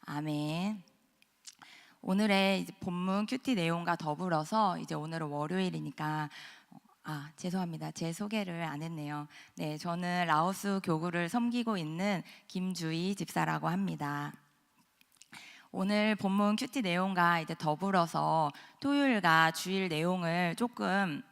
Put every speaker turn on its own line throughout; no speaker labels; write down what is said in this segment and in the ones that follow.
아멘. 오늘의 이제 본문 큐티 내용과 더불어서 이제 오늘은 월요일이니까 죄송합니다. 제 소개를 안 했네요. 네, 저는 라오스 교구를 섬기고 있는 김주희 집사라고 합니다. 오늘 본문 큐티 내용과 이제 더불어서 토요일과 주일 내용을 조금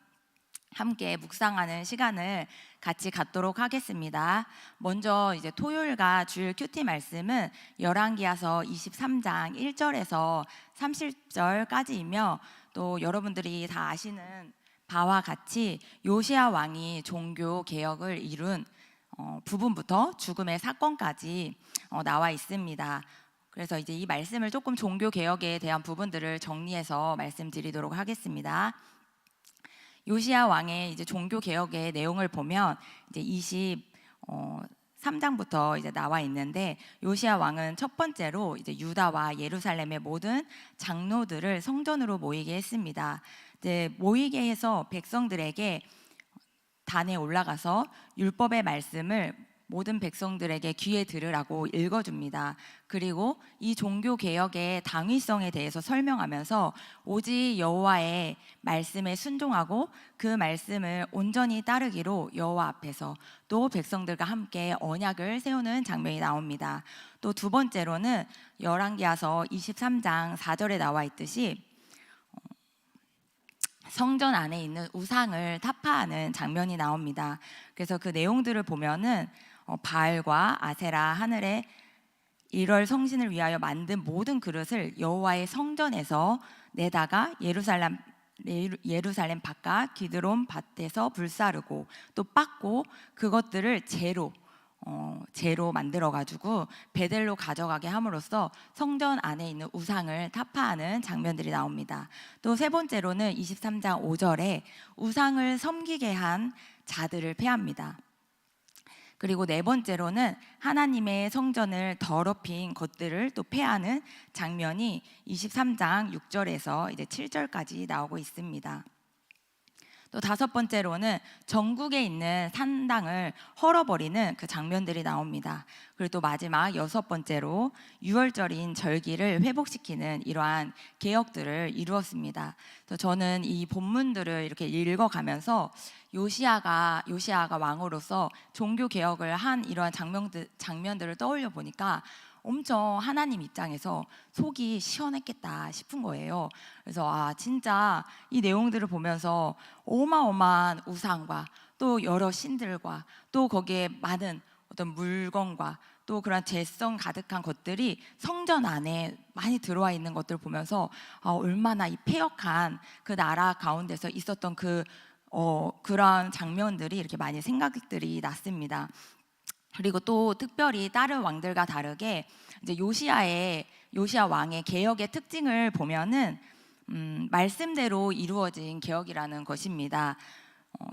함께 묵상하는 시간을 같이 갖도록 하겠습니다. 먼저 이제 토요일과 주일 큐티 말씀은 열왕기하서 23장 1절에서 30절까지이며 또 여러분들이 다 아시는 바와 같이 요시야 왕이 종교 개혁을 이룬 부분부터 죽음의 사건까지 나와 있습니다. 그래서 이제 이 말씀을 조금 종교 개혁에 대한 부분들을 정리해서 말씀드리도록 하겠습니다. 요시야 왕의 이제 종교 개혁의 내용을 보면 이제 23장부터 이제 나와 있는데, 요시야 왕은 첫 번째로 이제 유다와 예루살렘의 모든 장로들을 성전으로 모이게 했습니다. 이제 모이게 해서 백성들에게 단에 올라가서 율법의 말씀을 모든 백성들에게 귀에 들으라고 읽어줍니다. 그리고 이 종교 개혁의 당위성에 대해서 설명하면서 오직 여호와의 말씀에 순종하고 그 말씀을 온전히 따르기로 여호와 앞에서 또 백성들과 함께 언약을 세우는 장면이 나옵니다. 또 두 번째로는 열왕기하서 23장 4절에 나와 있듯이 성전 안에 있는 우상을 타파하는 장면이 나옵니다. 그래서 그 내용들을 보면은 바알과 아세라, 하늘의 일월 성신을 위하여 만든 모든 그릇을 여호와의 성전에서 내다가 예루살렘 바깥 기드론 밭에서 불사르고 또 빻고 그것들을 재로 만들어 가지고 베델로 가져가게 함으로써 성전 안에 있는 우상을 타파하는 장면들이 나옵니다. 또 세 번째로는 23장 5절에 우상을 섬기게 한 자들을 폐합니다. 그리고 네 번째로는 하나님의 성전을 더럽힌 것들을 또 폐하는 장면이 23장 6절에서 이제 7절까지 나오고 있습니다. 또 다섯 번째로는 전국에 있는 산당을 헐어버리는 그 장면들이 나옵니다. 그리고 또 마지막 여섯 번째로 유월절인 절기를 회복시키는 이러한 개혁들을 이루었습니다. 그래서 저는 이 본문들을 이렇게 읽어가면서 요시아가 왕으로서 종교 개혁을 한 이러한 장면들을 떠올려 보니까 엄청 하나님 입장에서 속이 시원했겠다 싶은 거예요. 그래서 진짜 이 내용들을 보면서 어마어마한 우상과 또 여러 신들과 또 거기에 많은 어떤 물건과 또 그런 죄성 가득한 것들이 성전 안에 많이 들어와 있는 것들을 보면서 얼마나 이 패역한 그 나라 가운데서 있었던 그런 장면들이 이렇게 많이 생각들이 났습니다. 그리고 또 특별히 다른 왕들과 다르게 이제 요시야 왕의 개혁의 특징을 보면은 말씀대로 이루어진 개혁이라는 것입니다.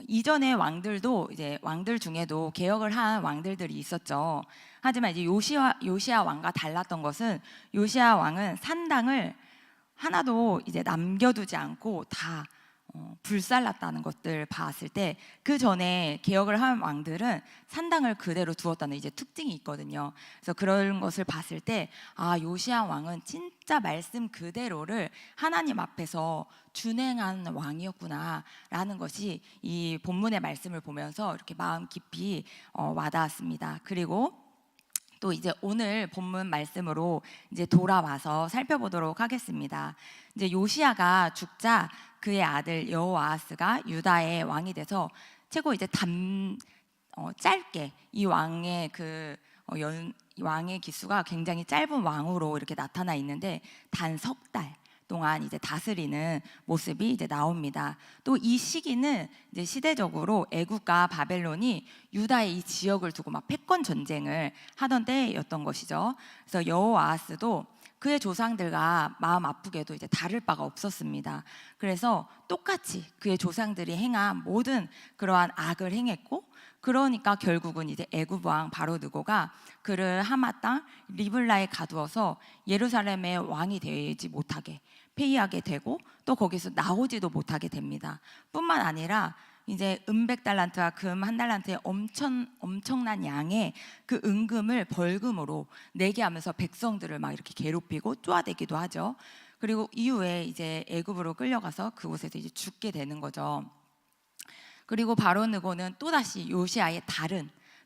이전의 왕들도 이제 왕들 중에도 개혁을 한 왕들들이 있었죠. 하지만 이제 요시야 왕과 달랐던 것은 요시야 왕은 산당을 하나도 이제 남겨두지 않고 다 불살랐다는 것들 봤을 때 그 전에 개혁을 한 왕들은 산당을 그대로 두었다는 이제 특징이 있거든요. 그래서 그런 것을 봤을 때 요시야 왕은 진짜 말씀 그대로를 하나님 앞에서 준행한 왕이었구나라는 것이 이 본문의 말씀을 보면서 이렇게 마음 깊이 와닿았습니다. 그리고 또 이제 오늘 본문 말씀으로 이제 돌아와서 살펴보도록 하겠습니다. 이제 요시야가 죽자 그의 아들 여호아하스가 유다의 왕이 돼서 최고 이제 짧게 이 왕의 왕의 기수가 굉장히 짧은 왕으로 이렇게 나타나 있는데 단 석 달 동안 이제 다스리는 모습이 이제 나옵니다. 또 이 시기는 이제 시대적으로 애국과 바벨론이 유다의 이 지역을 두고 막 패권 전쟁을 하던 때였던 것이죠. 그래서 여호아하스도 그의 조상들과 마음 아프게도 이제 다를 바가 없었습니다. 그래서 똑같이 그의 조상들이 행한 모든 그러한 악을 행했고, 그러니까 결국은 이제 애굽 왕 바로느고가 그를 하마 땅 리블라에 가두어서 예루살렘의 왕이 되지 못하게 폐위하게 되고 또 거기서 나오지도 못하게 됩니다. 뿐만 아니라 이제 은 100달란트와 금 1달란트의 엄청난 양의 그 은금을 벌금으로 내게 하면서 백성들을 막 이렇게 괴롭히고 쪼아대기도 하죠. 그리고 이후에 이제 애굽으로 끌려가서 그곳에서 이제 죽게 되는 거죠. 그리고 바로 느고는 또다시 요시아의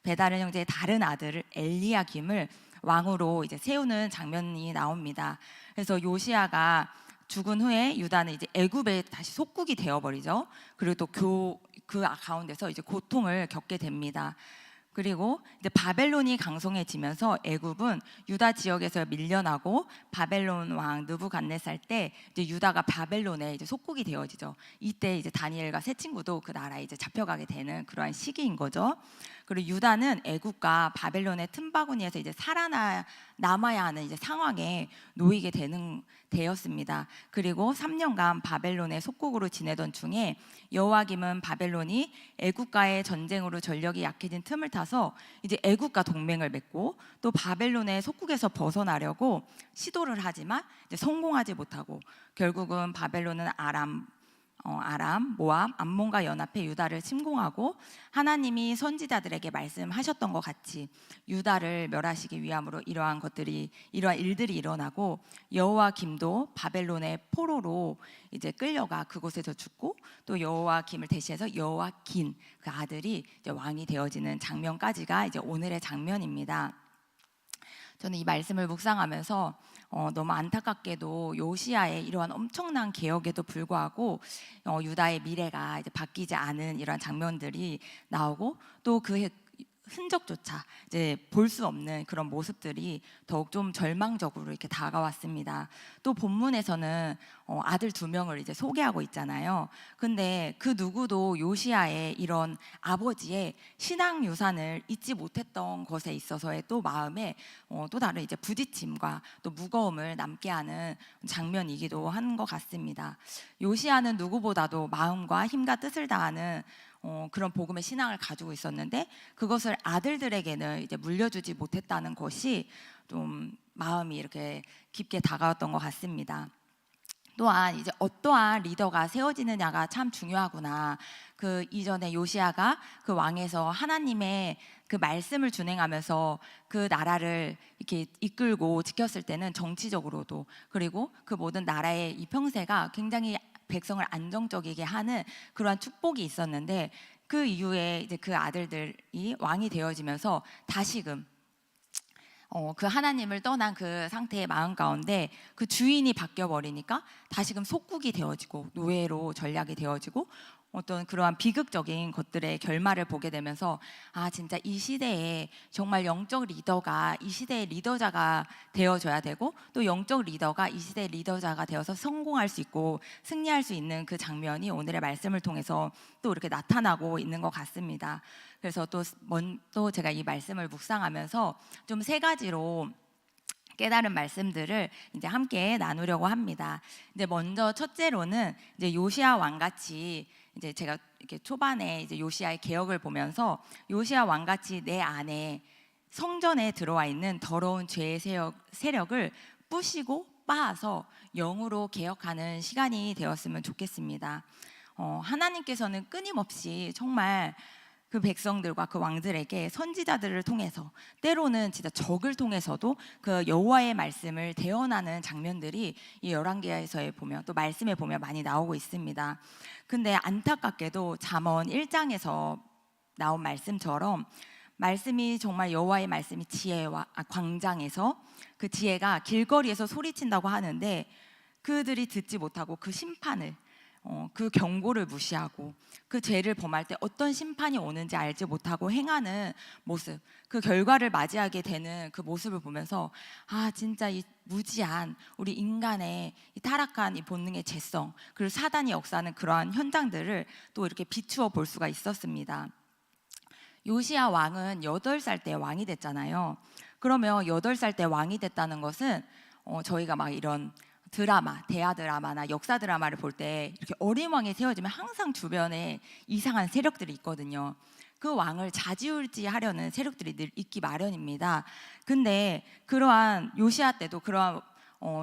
베다른 형제의 다른 아들을 엘리야김을 왕으로 이제 세우는 장면이 나옵니다. 그래서 요시아가 죽은 후에 유다는 이제 애굽에 다시 속국이 되어버리죠. 그리고 또 그 가운데서 이제 고통을 겪게 됩니다. 그리고 이제 바벨론이 강성해지면서 애굽은 유다 지역에서 밀려나고 바벨론 왕 느부갓네살 때 이제 유다가 바벨론에 이제 속국이 되어지죠. 이때 이제 다니엘과 세 친구도 그 나라에 이제 잡혀가게 되는 그러한 시기인 거죠. 그리고 유다는 애굽과 바벨론의 틈바구니에서 이제 살아남아야 하는 이제 상황에 놓이게 되었습니다. 그리고 3년간 바벨론의 속국으로 지내던 중에 여호와김은 바벨론이 애굽과의 전쟁으로 전력이 약해진 틈을 타서 이제 애굽과 동맹을 맺고 또 바벨론의 속국에서 벗어나려고 시도를 하지만 이제 성공하지 못하고 결국은 바벨론은 아람, 모압, 암몬과 연합해 유다를 침공하고 하나님이 선지자들에게 말씀하셨던 것 같이 유다를 멸하시기 위함으로 이러한 일들이 일어나고 여호와김도 바벨론의 포로로 이제 끌려가 그곳에서 죽고 또 여호와김을 대신해서 여호와긴 그 아들이 이제 왕이 되어지는 장면까지가 이제 오늘의 장면입니다. 저는 이 말씀을 묵상하면서 너무 안타깝게도 요시아의 이러한 엄청난 개혁에도 불구하고 유다의 미래가 이제 바뀌지 않은 이러한 장면들이 나오고 또 그 흔적조차 이제 볼 수 없는 그런 모습들이 더욱 좀 절망적으로 이렇게 다가왔습니다. 또 본문에서는 아들 2명을 이제 소개하고 있잖아요. 근데 그 누구도 요시아의 이런 아버지의 신앙 유산을 잊지 못했던 것에 있어서의 또 마음에 또 다른 이제 부딪힘과 또 무거움을 남게 하는 장면이기도 한 것 같습니다. 요시아는 누구보다도 마음과 힘과 뜻을 다하는 그런 복음의 신앙을 가지고 있었는데 그것을 아들들에게는 이제 물려주지 못했다는 것이 좀 마음이 이렇게 깊게 다가왔던 것 같습니다. 또한 이제 어떠한 리더가 세워지느냐가 참 중요하구나. 그 이전에 요시아가 그 왕에서 하나님의 그 말씀을 준행하면서 그 나라를 이렇게 이끌고 지켰을 때는 정치적으로도 그리고 그 모든 나라의 이 평세가 굉장히 백성을 안정적이게 하는 그러한 축복이 있었는데 그 이후에 이제 그 아들들이 왕이 되어지면서 다시금 그 하나님을 떠난 그 상태의 마음 가운데 그 주인이 바뀌어 버리니까 다시금 속국이 되어지고 노예로 전락이 되어지고 어떤 그러한 비극적인 것들의 결말을 보게 되면서 아 진짜 이 시대에 정말 영적 리더가 이 시대의 리더자가 되어줘야 되고 또 영적 리더가 이 시대의 리더자가 되어서 성공할 수 있고 승리할 수 있는 그 장면이 오늘의 말씀을 통해서 또 이렇게 나타나고 있는 것 같습니다. 그래서 또 제가 이 말씀을 묵상하면서 좀 3가지로 깨달은 말씀들을 이제 함께 나누려고 합니다. 이제 먼저 첫째로는 이제 요시아 왕같이 이제 제가 이렇게 초반에 이제 요시아의 개혁을 보면서 요시아 왕같이 내 안에 성전에 들어와 있는 더러운 죄의 세력을 부시고 빻아서 영으로 개혁하는 시간이 되었으면 좋겠습니다. 하나님께서는 끊임없이 정말 그 백성들과 그 왕들에게 선지자들을 통해서 때로는 진짜 적을 통해서도 그 여호와의 말씀을 대언하는 장면들이 이 열왕기하에서 보면 또 말씀에 보면 많이 나오고 있습니다. 근데 안타깝게도 잠언 1장에서 나온 말씀처럼 말씀이 정말 여호와의 말씀이 지혜와 광장에서 그 지혜가 길거리에서 소리친다고 하는데 그들이 듣지 못하고 그 심판을 그 경고를 무시하고 그 죄를 범할 때 어떤 심판이 오는지 알지 못하고 행하는 모습, 그 결과를 맞이하게 되는 그 모습을 보면서 아 진짜 이 무지한 우리 인간의 이 타락한 이 본능의 죄성 그리고 사단이 역사하는 그러한 현장들을 또 이렇게 비추어 볼 수가 있었습니다. 요시야 왕은 8살 때 왕이 됐잖아요. 그러면 8살 때 왕이 됐다는 것은 저희가 막 이런 대하 드라마나 역사 드라마를 볼 때 이렇게 어린 왕이 세워지면 항상 주변에 이상한 세력들이 있거든요. 그 왕을 좌지우지하려는 세력들이 늘 있기 마련입니다. 근데 그러한 요시아 때도 그러한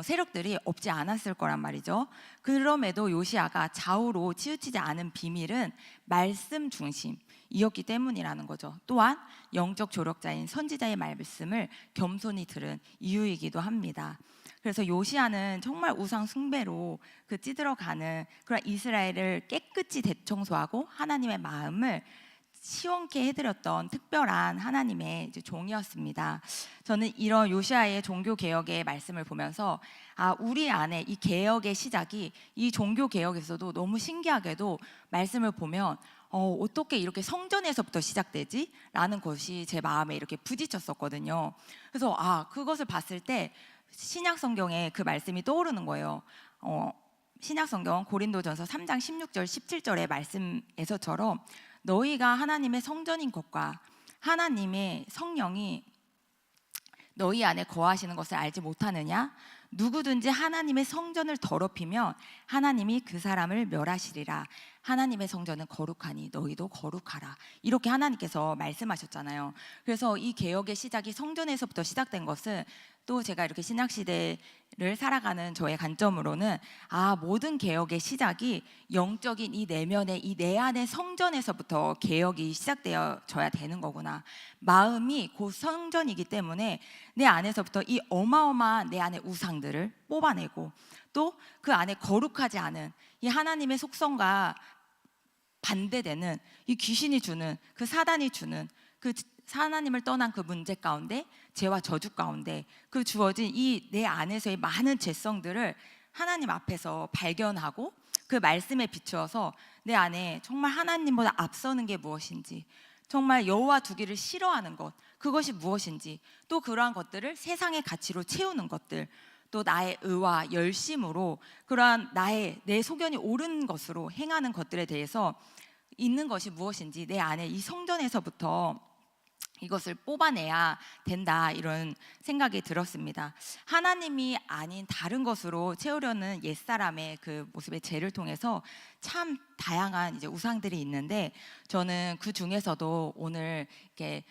세력들이 없지 않았을 거란 말이죠. 그럼에도 요시아가 좌우로 치우치지 않은 비밀은 말씀 중심이었기 때문이라는 거죠. 또한 영적 조력자인 선지자의 말씀을 겸손히 들은 이유이기도 합니다. 그래서 요시아는 정말 우상 숭배로 찌들어가는 그런 이스라엘을 깨끗이 대청소하고 하나님의 마음을 시원케 해드렸던 특별한 하나님의 이제 종이었습니다. 저는 이런 요시아의 종교 개혁의 말씀을 보면서 우리 안에 이 개혁의 시작이 이 종교 개혁에서도 너무 신기하게도 말씀을 보면 어떻게 이렇게 성전에서부터 시작되지? 라는 것이 제 마음에 이렇게 부딪혔었거든요. 그래서 그것을 봤을 때 신약 성경에 그 말씀이 떠오르는 거예요. 신약 성경 고린도전서 3장 16절 17절의 말씀에서처럼 너희가 하나님의 성전인 것과 하나님의 성령이 너희 안에 거하시는 것을 알지 못하느냐? 누구든지 하나님의 성전을 더럽히면 하나님이 그 사람을 멸하시리라. 하나님의 성전은 거룩하니 너희도 거룩하라. 이렇게 하나님께서 말씀하셨잖아요. 그래서 이 개혁의 시작이 성전에서부터 시작된 것은 또 제가 이렇게 신약시대를 살아가는 저의 관점으로는 모든 개혁의 시작이 영적인 이 내면의 이 내 안의 성전에서부터 개혁이 시작되어져야 되는 거구나. 마음이 곧 성전이기 때문에 내 안에서부터 이 어마어마한 내 안의 우상들을 뽑아내고 또 그 안에 거룩하지 않은 이 하나님의 속성과 반대되는 이 귀신이 주는 그 사단이 주는 그 하나님을 떠난 그 문제 가운데 죄와 저주 가운데 그 주어진 이 내 안에서의 많은 죄성들을 하나님 앞에서 발견하고 그 말씀에 비추어서 내 안에 정말 하나님보다 앞서는 게 무엇인지, 정말 여호와 두기를 싫어하는 것, 그것이 무엇인지, 또 그러한 것들을 세상의 가치로 채우는 것들, 또 나의 의와 열심으로 그러한 내 소견이 옳은 것으로 행하는 것들에 대해서 있는 것이 무엇인지 내 안에 이 성전에서부터 이것을 뽑아내야 된다, 이런 생각이 들었습니다. 하나님이 아닌 다른 것으로 채우려는 옛사람의 그 모습의 죄를 통해서 참 다양한 이제 우상들이 있는데, 저는 그 중에서도 오늘 이렇게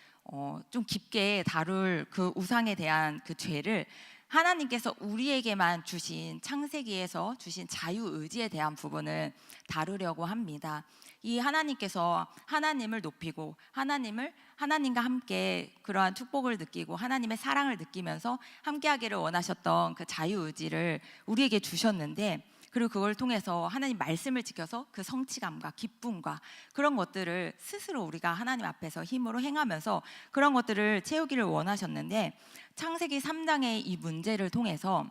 좀 깊게 다룰 그 우상에 대한 그 죄를 하나님께서 우리에게만 주신 창세기에서 주신 자유의지에 대한 부분을 다루려고 합니다. 이 하나님께서 하나님을 높이고 하나님과 함께 그러한 축복을 느끼고 하나님의 사랑을 느끼면서 함께하기를 원하셨던 그 자유의지를 우리에게 주셨는데, 그리고 그걸 통해서 하나님 말씀을 지켜서 그 성취감과 기쁨과 그런 것들을 스스로 우리가 하나님 앞에서 힘으로 행하면서 그런 것들을 채우기를 원하셨는데, 창세기 3장의 이 문제를 통해서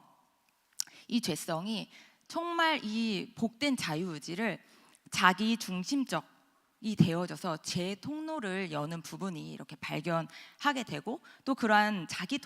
이 죄성이 정말 이 복된 자유의지를 자기 중심적이 되어져서 죄 통로를 여는 부분이 이렇게 발견하게 되고, 또 그러한 자기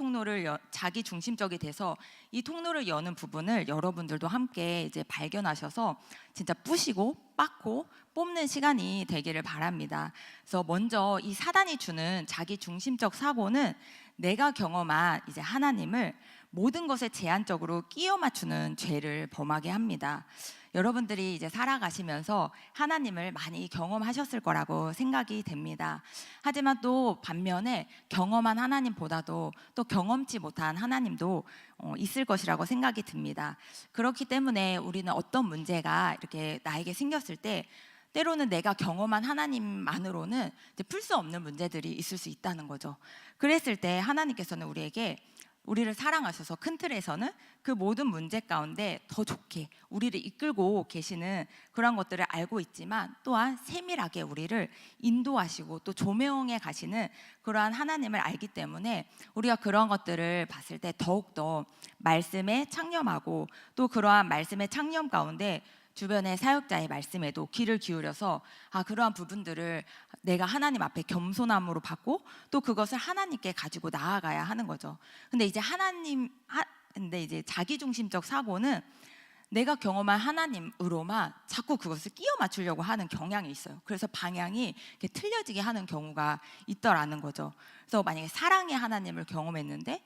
중심적이 돼서 이 통로를 여는 부분을 여러분들도 함께 이제 발견하셔서 진짜 부시고 빻고 뽑는 시간이 되기를 바랍니다. 그래서 먼저 이 사단이 주는 자기 중심적 사고는 내가 경험한 이제 하나님을 모든 것에 제한적으로 끼워 맞추는 죄를 범하게 합니다. 여러분들이 이제 살아가시면서 하나님을 많이 경험하셨을 거라고 생각이 됩니다. 하지만 또 반면에 경험한 하나님보다도 또 경험치 못한 하나님도 있을 것이라고 생각이 듭니다. 그렇기 때문에 우리는 어떤 문제가 이렇게 나에게 생겼을 때 때로는 내가 경험한 하나님만으로는 풀 수 없는 문제들이 있을 수 있다는 거죠. 그랬을 때 하나님께서는 우리를 사랑하셔서 큰 틀에서는 그 모든 문제 가운데 더 좋게 우리를 이끌고 계시는 그런 것들을 알고 있지만, 또한 세밀하게 우리를 인도하시고 또 조명해 가시는 그러한 하나님을 알기 때문에 우리가 그런 것들을 봤을 때 더욱더 말씀에 창념하고, 또 그러한 말씀의 창념 가운데 주변의 사역자의 말씀에도 귀를 기울여서 그러한 부분들을 내가 하나님 앞에 겸손함으로 받고 또 그것을 하나님께 가지고 나아가야 하는 거죠. 근데 이제 자기중심적 사고는 내가 경험한 하나님으로만 자꾸 그것을 끼워 맞추려고 하는 경향이 있어요. 그래서 방향이 이렇게 틀려지게 하는 경우가 있더라는 거죠. 그래서 만약에 사랑의 하나님을 경험했는데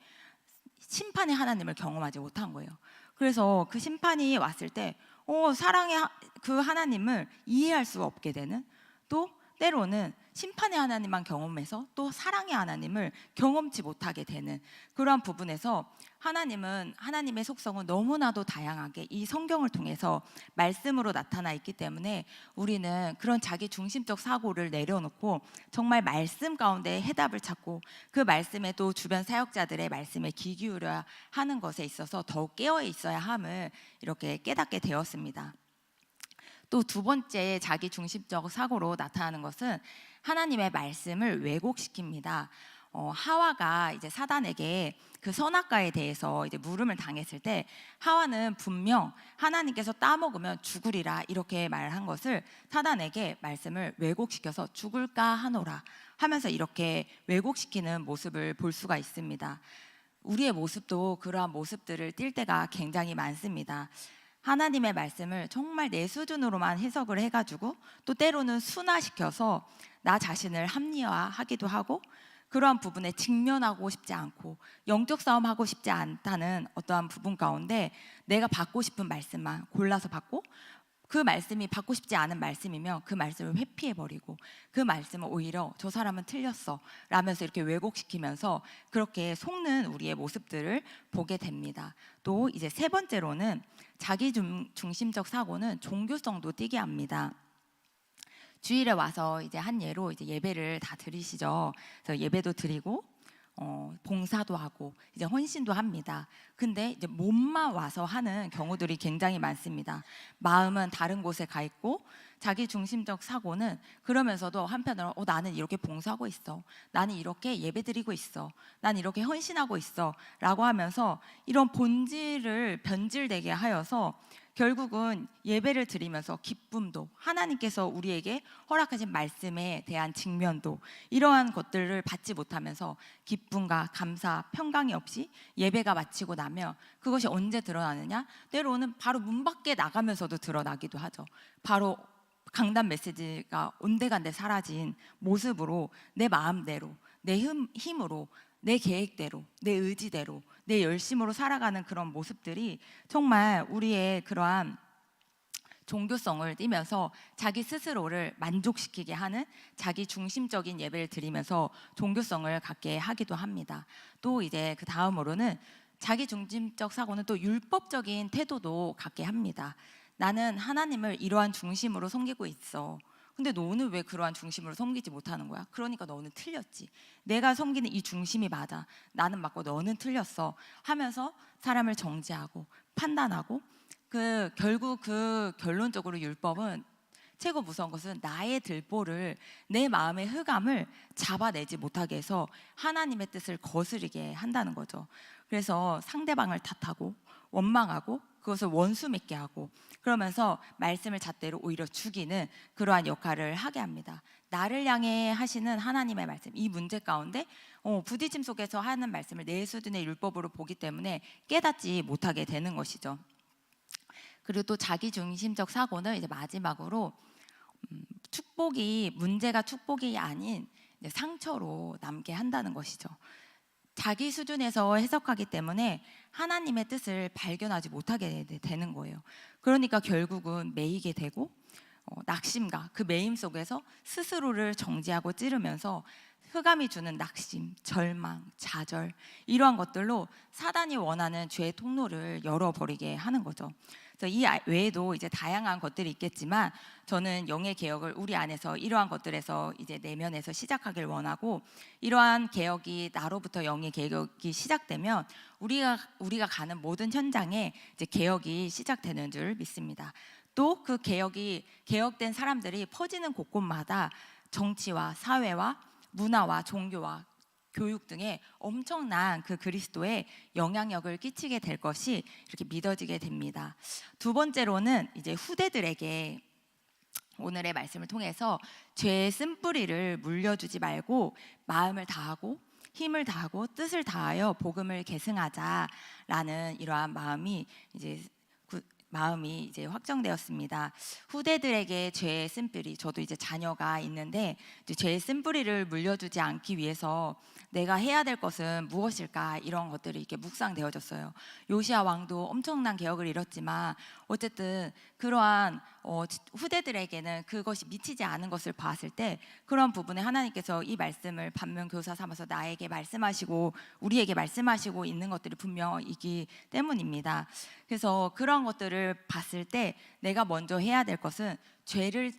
심판의 하나님을 경험하지 못한 거예요. 그래서 그 심판이 왔을 때 사랑의 그 하나님을 이해할 수 없게 되는, 또 때로는 심판의 하나님만 경험해서 또 사랑의 하나님을 경험치 못하게 되는 그러한 부분에서 하나님은 하나님의 속성은 너무나도 다양하게 이 성경을 통해서 말씀으로 나타나 있기 때문에 우리는 그런 자기 중심적 사고를 내려놓고 정말 말씀 가운데 해답을 찾고 그 말씀에 또 주변 사역자들의 말씀에 귀 기울여야 하는 것에 있어서 더욱 깨어 있어야 함을 이렇게 깨닫게 되었습니다. 또 두 번째 자기 중심적 사고로 나타나는 것은 하나님의 말씀을 왜곡시킵니다. 하와가 이제 사단에게 그 선악과에 대해서 이제 물음을 당했을 때 하와는 분명 하나님께서 따먹으면 죽으리라 이렇게 말한 것을 사단에게 말씀을 왜곡시켜서 죽을까 하노라 하면서 이렇게 왜곡시키는 모습을 볼 수가 있습니다. 우리의 모습도 그러한 모습들을 띌 때가 굉장히 많습니다. 하나님의 말씀을 정말 내 수준으로만 해석을 해가지고 또 때로는 순화시켜서 나 자신을 합리화하기도 하고 그러한 부분에 직면하고 싶지 않고 영적 싸움하고 싶지 않다는 어떠한 부분 가운데 내가 받고 싶은 말씀만 골라서 받고 그 말씀이 받고 싶지 않은 말씀이면 그 말씀을 회피해버리고 그 말씀은 오히려 저 사람은 틀렸어 라면서 이렇게 왜곡시키면서 그렇게 속는 우리의 모습들을 보게 됩니다. 또 이제 세 번째로는 자기 중심적 사고는 종교성도 띠게 합니다. 주일에 와서 이제 한 예로 이제 예배를 다 드리시죠. 그래서 예배도 드리고 봉사도 하고 이제 헌신도 합니다. 근데 이제 몸만 와서 하는 경우들이 굉장히 많습니다. 마음은 다른 곳에 가 있고 자기 중심적 사고는 그러면서도 한편으로 나는 이렇게 봉사하고 있어, 나는 이렇게 예배드리고 있어, 나는 이렇게 헌신하고 있어 라고 하면서 이런 본질을 변질되게 하여서 결국은 예배를 드리면서 기쁨도 하나님께서 우리에게 허락하신 말씀에 대한 직면도 이러한 것들을 받지 못하면서 기쁨과 감사, 평강이 없이 예배가 마치고 나면 그것이 언제 드러나느냐? 때로는 바로 문 밖에 나가면서도 드러나기도 하죠. 바로 강단 메시지가 온데간데 사라진 모습으로 내 마음대로, 내 힘으로, 내 계획대로, 내 의지대로, 내 열심으로 살아가는 그런 모습들이 정말 우리의 그러한 종교성을 띠면서 자기 스스로를 만족시키게 하는 자기 중심적인 예배를 드리면서 종교성을 갖게 하기도 합니다. 또 이제 그 다음으로는 자기 중심적 사고는 또 율법적인 태도도 갖게 합니다. 나는 하나님을 이러한 중심으로 섬기고 있어. 근데 너는 왜 그러한 중심으로 섬기지 못하는 거야? 그러니까 너는 틀렸지. 내가 섬기는 이 중심이 맞아. 나는 맞고 너는 틀렸어. 하면서 사람을 정죄하고 판단하고 결국 그 결론적으로 율법은 최고 무서운 것은 나의 들보를 내 마음의 흑암을 잡아내지 못하게 해서 하나님의 뜻을 거스르게 한다는 거죠. 그래서 상대방을 탓하고 원망하고 그것을 원수 맺게 하고 그러면서 말씀을 잣대로 오히려 죽이는 그러한 역할을 하게 합니다. 나를 향해 하시는 하나님의 말씀, 이 문제 가운데 부딪힘 속에서 하는 말씀을 내 수준의 율법으로 보기 때문에 깨닫지 못하게 되는 것이죠. 그리고 또 자기 중심적 사고는 이제 마지막으로 문제가 축복이 아닌 상처로 남게 한다는 것이죠. 자기 수준에서 해석하기 때문에 하나님의 뜻을 발견하지 못하게 되는 거예요. 그러니까 결국은 매이게 되고 낙심과 그 매임 속에서 스스로를 정죄하고 찌르면서 흑암이 주는 낙심, 절망, 좌절 이러한 것들로 사단이 원하는 죄의 통로를 열어버리게 하는 거죠. 그래서 이 외에도 이제 다양한 것들이 있겠지만 저는 영의 개혁을 우리 안에서 이러한 것들에서 이제 내면에서 시작하길 원하고 이러한 개혁이 나로부터 영의 개혁이 시작되면 우리가 가는 모든 현장에 이제 개혁이 시작되는 줄 믿습니다. 또 그 개혁된 사람들이 퍼지는 곳곳마다 정치와 사회와 문화와 종교와 교육 등의 엄청난 그 그리스도의 영향력을 끼치게 될 것이 이렇게 믿어지게 됩니다. 두 번째로는 이제 후대들에게 오늘의 말씀을 통해서 죄의 쓴뿌리를 물려주지 말고 마음을 다하고 힘을 다하고 뜻을 다하여 복음을 계승하자라는 이러한 마음이 이제 마음이 이제 확정되었습니다. 후대들에게 죄의 쓴뿌리, 저도 이제 자녀가 있는데 이제 죄의 쓴뿌리를 물려주지 않기 위해서 내가 해야 될 것은 무엇일까, 이런 것들이 이렇게 묵상되어졌어요. 요시야 왕도 엄청난 개혁을 이뤘지만 어쨌든 그러한 후대들에게는 그것이 미치지 않은 것을 봤을 때 그런 부분에 하나님께서 이 말씀을 반면교사 삼아서 나에게 말씀하시고 우리에게 말씀하시고 있는 것들이 분명이기 때문입니다. 그래서 그런 것들을 봤을 때 내가 먼저 해야 될 것은 죄를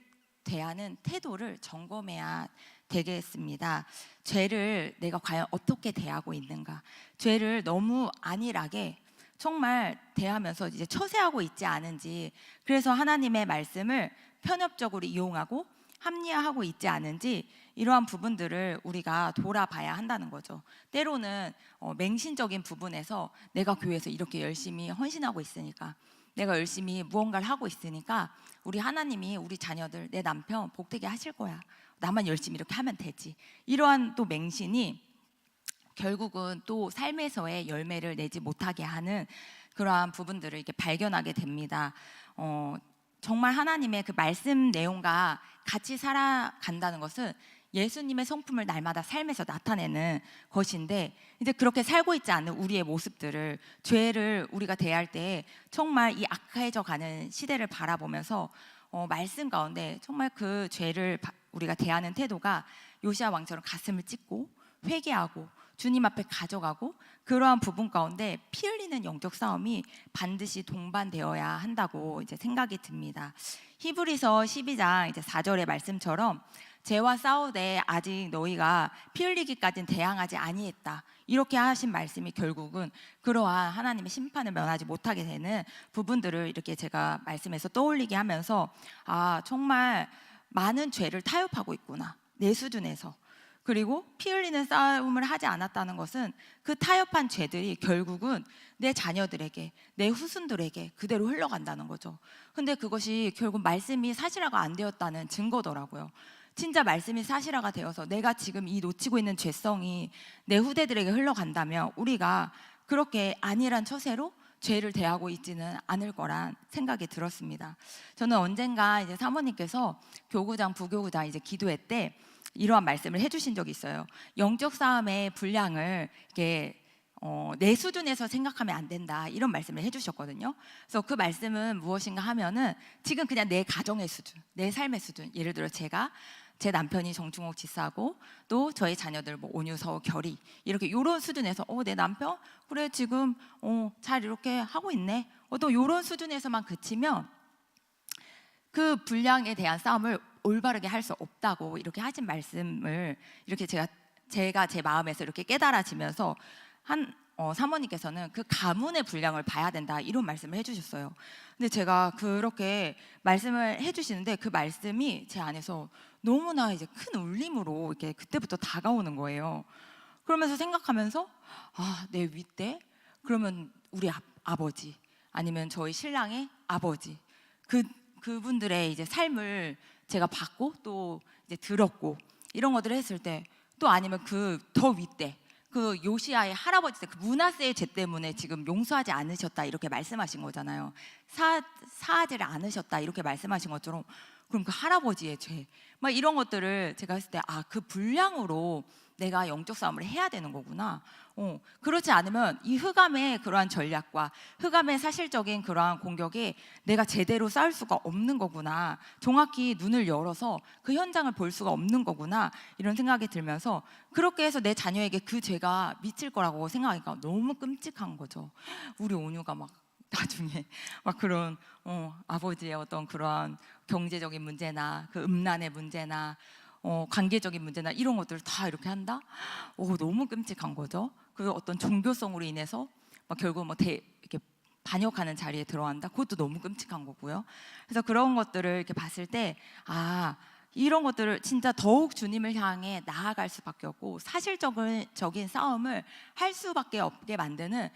대하는 태도를 점검해야 되겠습니다. 죄를 내가 과연 어떻게 대하고 있는가, 죄를 너무 안일하게 정말 대하면서 이제 처세하고 있지 않은지, 그래서 하나님의 말씀을 편협적으로 이용하고 합리화하고 있지 않은지, 이러한 부분들을 우리가 돌아봐야 한다는 거죠. 때로는 맹신적인 부분에서 내가 교회에서 이렇게 열심히 헌신하고 있으니까, 내가 열심히 무언가를 하고 있으니까 우리 하나님이 우리 자녀들, 내 남편 복되게 하실 거야, 나만 열심히 이렇게 하면 되지, 이러한 또 맹신이 결국은 또 삶에서의 열매를 내지 못하게 하는 그러한 부분들을 이렇게 발견하게 됩니다. 정말 하나님의 그 말씀 내용과 같이 살아간다는 것은 예수님의 성품을 날마다 삶에서 나타내는 것인데, 이제 그렇게 살고 있지 않은 우리의 모습들을, 죄를 우리가 대할 때 정말 이 악해져 가는 시대를 바라보면서 말씀 가운데 정말 그 죄를 우리가 대하는 태도가 요시야 왕처럼 가슴을 찢고 회개하고 주님 앞에 가져가고, 그러한 부분 가운데 피 흘리는 영적 싸움이 반드시 동반되어야 한다고 이제 생각이 듭니다. 히브리서 12장 이제 4절의 말씀처럼 죄와 싸우되 아직 너희가 피 흘리기까지는 대항하지 아니했다, 이렇게 하신 말씀이 결국은 그러한 하나님의 심판을 면하지 못하게 되는 부분들을 이렇게 제가 말씀에서 떠올리게 하면서, 아, 정말 많은 죄를 타협하고 있구나, 내 수준에서. 그리고 피 흘리는 싸움을 하지 않았다는 것은 그 타협한 죄들이 결국은 내 자녀들에게, 내 후손들에게 그대로 흘러간다는 거죠. 근데 그것이 결국 말씀이 사실화가 안 되었다는 증거더라고요. 진짜 말씀이 사실화가 되어서 내가 지금 이 놓치고 있는 죄성이 내 후대들에게 흘러간다면 우리가 그렇게 안일한 처세로 죄를 대하고 있지는 않을 거란 생각이 들었습니다. 저는 언젠가 이제 사모님께서 교구장, 부교구장 이제 기도회 때 이러한 말씀을 해주신 적이 있어요. 영적 싸움의 분량을 이렇게 내 수준에서 생각하면 안 된다, 이런 말씀을 해주셨거든요. 그래서 그 말씀은 무엇인가 하면은 지금 그냥 내 가정의 수준, 내 삶의 수준, 예를 들어 제 남편이 정충옥 지사고 또 저희 자녀들 뭐 온유서 결이 이렇게 이런 수준에서 내 남편 그래 지금 잘 이렇게 하고 있네, 또 이런 수준에서만 그치면 그 분량에 대한 싸움을 올바르게 할 수 없다고 이렇게 하신 말씀을 이렇게 제가 제 마음에서 이렇게 깨달아지면서 사모님께서는 그 가문의 분량을 봐야 된다, 이런 말씀을 해주셨어요. 근데 제가 그렇게 말씀을 해주시는데 그 말씀이 제 안에서 너무나 이제 큰 울림으로 이렇게 그때부터 다가오는 거예요. 그러면서 생각하면서 내 윗대, 그러면 우리 아버지 아니면 저희 신랑의 아버지, 그분들의 이제 삶을 제가 봤고 또 이제 들었고 이런 것들을 했을 때, 또 아니면 그 더 윗대, 그 요시야의 할아버지 때 그 므낫세의 죄 때문에 지금 용서하지 않으셨다, 이렇게 말씀하신 거잖아요. 사하지를 않으셨다, 이렇게 말씀하신 것처럼, 그럼 그 할아버지의 죄, 막 이런 것들을 제가 했을 때 그 분량으로 내가 영적 싸움을 해야 되는 거구나. 그렇지 않으면 이 흑암의 그러한 전략과 흑암의 사실적인 그러한 공격에 내가 제대로 싸울 수가 없는 거구나, 정확히 눈을 열어서 그 현장을 볼 수가 없는 거구나, 이런 생각이 들면서 그렇게 해서 내 자녀에게 그 죄가 미칠 거라고 생각하니까 너무 끔찍한 거죠. 우리 온유가 막 나중에 막 그런 아버지의 어떤 그러한 경제적인 문제나 그 음란의 문제나 관계적인 문제나 이런 것들을 다 이렇게 한다? 너무 끔찍한 거죠. 그 어떤 종교성으로 인해서 막 결국 이렇게 반역하는 자리에 들어간다? 그것도 너무 끔찍한 거고요. 그래서 그런 것들을 이렇게 봤을 때 이런 것들을 진짜 더욱 주님을 향해 나아갈 수밖에 없고 사실적인 싸움을 할 수밖에 없게 만드는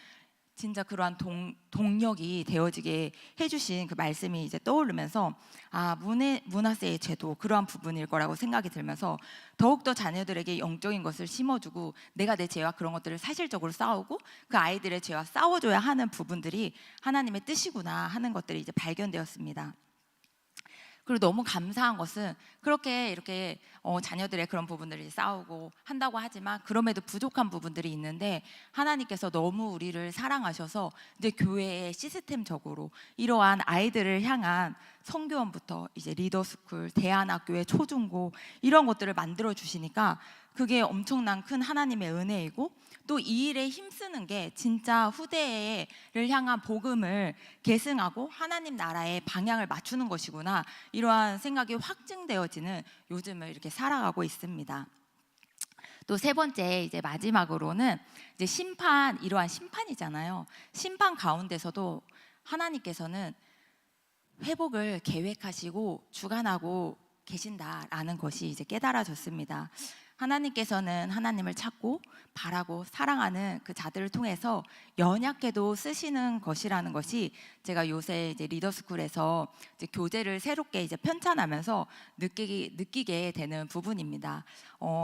진짜 그러한 동력이 되어지게 해주신 그 말씀이 이제 떠오르면서 문하세의 제도 그러한 부분일 거라고 생각이 들면서 더욱더 자녀들에게 영적인 것을 심어주고 내가 내 죄와 그런 것들을 사실적으로 싸우고 그 아이들의 죄와 싸워줘야 하는 부분들이 하나님의 뜻이구나 하는 것들이 이제 발견되었습니다. 그리고 너무 감사한 것은 그렇게 이렇게 자녀들의 그런 부분들이 싸우고 한다고 하지만 그럼에도 부족한 부분들이 있는데 하나님께서 너무 우리를 사랑하셔서 이제 교회의 시스템적으로 이러한 아이들을 향한 성교원부터 이제 리더스쿨, 대안학교의 초중고 이런 것들을 만들어 주시니까 그게 엄청난 큰 하나님의 은혜이고 또 이 일에 힘쓰는 게 진짜 후대를 향한 복음을 계승하고 하나님 나라의 방향을 맞추는 것이구나 이러한 생각이 확증되어지는 요즘을 이렇게 살아가고 있습니다. 또 세 번째 이제 마지막으로는 이제 이러한 심판이잖아요. 심판 가운데서도 하나님께서는 회복을 계획하시고 주관하고 계신다라는 것이 이제 깨달아졌습니다. 하나님께서는 하나님을 찾고 바라고 사랑하는 그 자들을 통해서 연약해도 쓰시는 것이라는 것이 제가 요새 이제 리더스쿨에서 이제 교재를 새롭게 이제 편찬하면서 느끼게 되는 부분입니다.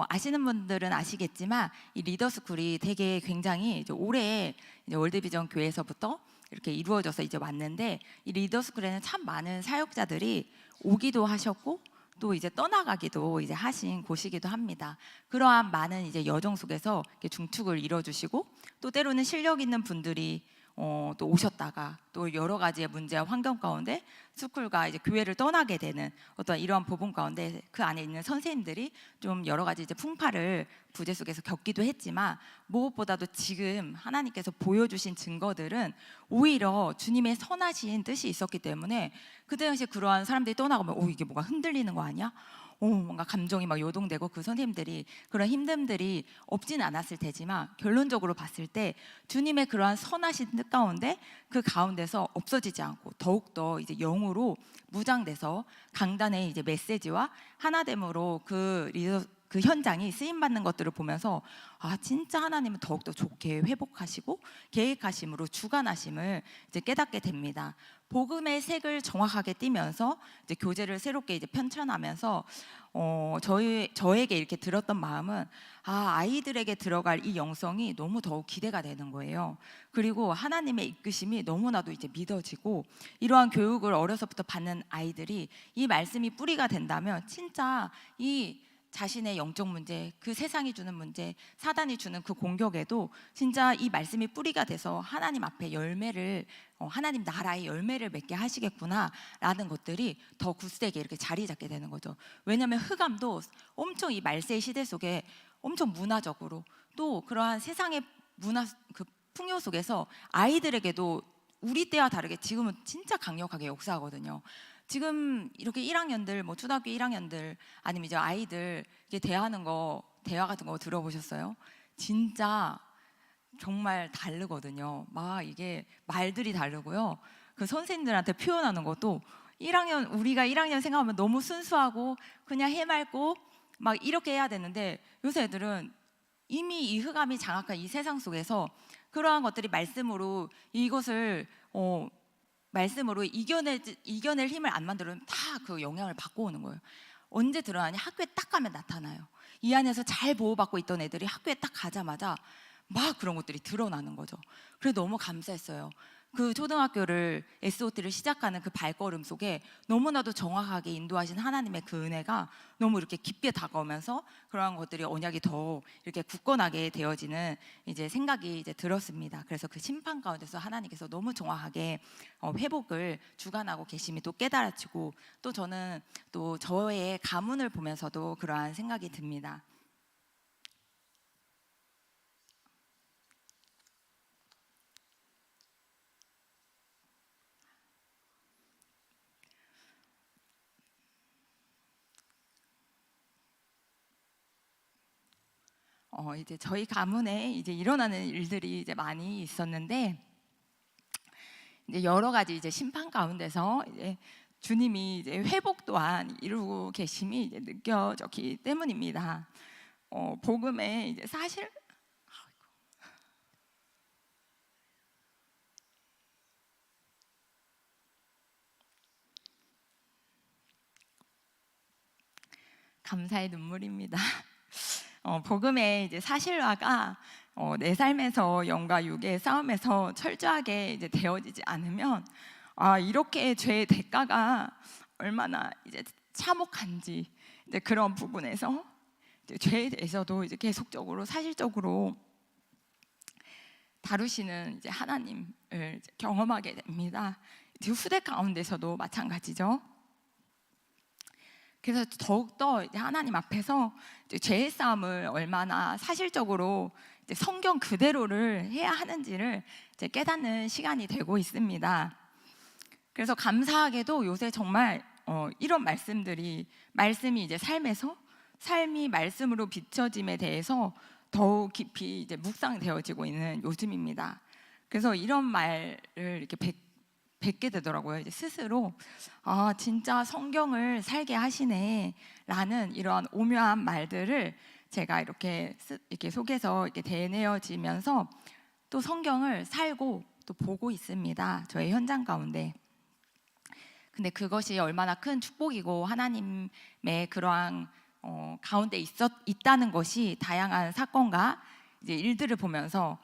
아시는 분들은 아시겠지만 이 리더스쿨이 되게 굉장히 이제 올해 이제 월드비전 교회에서부터 이렇게 이루어져서 이제 왔는데 이 리더스쿨에는 참 많은 사역자들이 오기도 하셨고 또 이제 떠나가기도 이제 하신 곳이기도 합니다. 그러한 많은 이제 여정 속에서 중축을 이뤄주시고 또 때로는 실력 있는 분들이 또 오셨다가 또 여러 가지의 문제와 환경 가운데 스쿨과 이제 교회를 떠나게 되는 어떤 이러한 부분 가운데 그 안에 있는 선생님들이 좀 여러 가지 이제 풍파를 부재 속에서 겪기도 했지만 무엇보다도 지금 하나님께서 보여주신 증거들은 오히려 주님의 선하신 뜻이 있었기 때문에 그때 당시에 그러한 사람들이 떠나가면 이게 뭐가 흔들리는 거 아니야? 뭔가 감정이 막 요동되고 그 선생님들이 그런 힘듦들이 없진 않았을 테지만 결론적으로 봤을 때 주님의 그러한 선하신 뜻 가운데 그 가운데서 없어지지 않고 더욱더 이제 영으로 무장돼서 강단의 이제 메시지와 하나됨으로 그 현장이 쓰임받는 것들을 보면서 진짜 하나님은 더욱더 좋게 회복하시고 계획하심으로 주관하심을 이제 깨닫게 됩니다. 복음의 색을 정확하게 띠면서 이제 교재를 새롭게 이제 편찬하면서 저에게 이렇게 들었던 마음은 아이들에게 들어갈 이 영성이 너무 더욱 기대가 되는 거예요. 그리고 하나님의 이끄심이 너무나도 이제 믿어지고 이러한 교육을 어려서부터 받는 아이들이 이 말씀이 뿌리가 된다면 진짜 이 자신의 영적 문제, 그 세상이 주는 문제, 사단이 주는 그 공격에도 진짜 이 말씀이 뿌리가 돼서 하나님 앞에 열매를 하나님 나라의 열매를 맺게 하시겠구나라는 것들이 더 굳세게 이렇게 자리 잡게 되는 거죠. 왜냐하면 흑암도 엄청 이 말세의 시대 속에 엄청 문화적으로 또 그러한 세상의 문화 그 풍요 속에서 아이들에게도 우리 때와 다르게 지금은 진짜 강력하게 역사하거든요. 지금 이렇게 1학년들, 뭐 초등학교 1학년들 아니면 이제 아이들 이게 대화하는 거, 대화 같은 거 들어보셨어요? 진짜 정말 다르거든요. 막 이게 말들이 다르고요. 그 선생님들한테 표현하는 것도 우리가 1학년 생각하면 너무 순수하고 그냥 해맑고 막 이렇게 해야 되는데 요새 애들은 이미 이 흑암이 장악한 이 세상 속에서 그러한 것들이 말씀으로 이것을 말씀으로 이겨낼 힘을 안 만들면 다 그 영향을 받고 오는 거예요. 언제 드러나냐? 학교에 딱 가면 나타나요. 이 안에서 잘 보호받고 있던 애들이 학교에 딱 가자마자 막 그런 것들이 드러나는 거죠. 그래서 너무 감사했어요. 그 초등학교를 SOT를 시작하는 그 발걸음 속에 너무나도 정확하게 인도하신 하나님의 그 은혜가 너무 이렇게 깊게 다가오면서 그러한 것들이 언약이 더 이렇게 굳건하게 되어지는 이제 생각이 이제 들었습니다. 그래서 그 심판 가운데서 하나님께서 너무 정확하게 회복을 주관하고 계심이 또 깨달아지고 또 저는 또 저의 가문을 보면서도 그러한 생각이 듭니다. 이제 저희 가문에 이제 일어나는 일들이 이제 많이 있었는데 이제 여러 가지 이제 심판 가운데서 이제 주님이 이제 회복 또한 이루고 계심이 이제 느껴졌기 때문입니다. 복음의 이제 사실 감사의 눈물입니다. 복음의 이제 사실화가 내 삶에서 영과 육의 싸움에서 철저하게 이제 되어지지 않으면 이렇게 죄의 대가가 얼마나 이제 참혹한지 이제 그런 부분에서 이제 죄에 대해서도 이제 계속적으로 사실적으로 다루시는 이제 하나님을 이제 경험하게 됩니다. 이제 후대 가운데서도 마찬가지죠. 그래서 더욱더 이제 하나님 앞에서 이제 죄의 싸움을 얼마나 사실적으로 이제 성경 그대로를 해야 하는지를 이제 깨닫는 시간이 되고 있습니다. 그래서 감사하게도 요새 정말 이런 말씀이 이제 삶이 말씀으로 비춰짐에 대해서 더욱 깊이 이제 묵상되어지고 있는 요즘입니다. 그래서 이런 말을 이렇게 뵙게 되더라고요. 이제 스스로 진짜 성경을 살게 하시네 라는 이러한 오묘한 말들을 제가 이렇게 속에서 이렇게 대내어지면서 또 성경을 살고 또 보고 있습니다. 저의 현장 가운데. 근데 그것이 얼마나 큰 축복이고 하나님의 그러한 가운데 있다는 것이 다양한 사건과 이제 일들을 보면서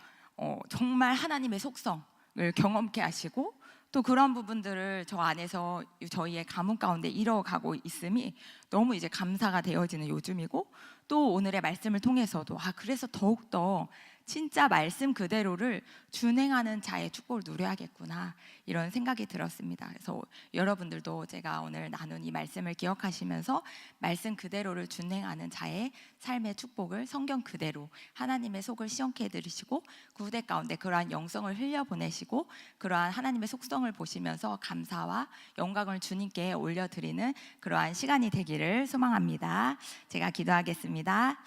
정말 하나님의 속성을 경험케 하시고 또 그런 부분들을 저 안에서 저희의 가문 가운데 이뤄가고 있음이 너무 이제 감사가 되어지는 요즘이고 또 오늘의 말씀을 통해서도 그래서 더욱더 진짜 말씀 그대로를 준행하는 자의 축복을 누려야겠구나 이런 생각이 들었습니다. 그래서 여러분들도 제가 오늘 나눈 이 말씀을 기억하시면서 말씀 그대로를 준행하는 자의 삶의 축복을 성경 그대로 하나님의 속을 시원케 해드리시고 그 후대 가운데 그러한 영성을 흘려보내시고 그러한 하나님의 속성을 보시면서 감사와 영광을 주님께 올려드리는 그러한 시간이 되기를 소망합니다. 제가 기도하겠습니다.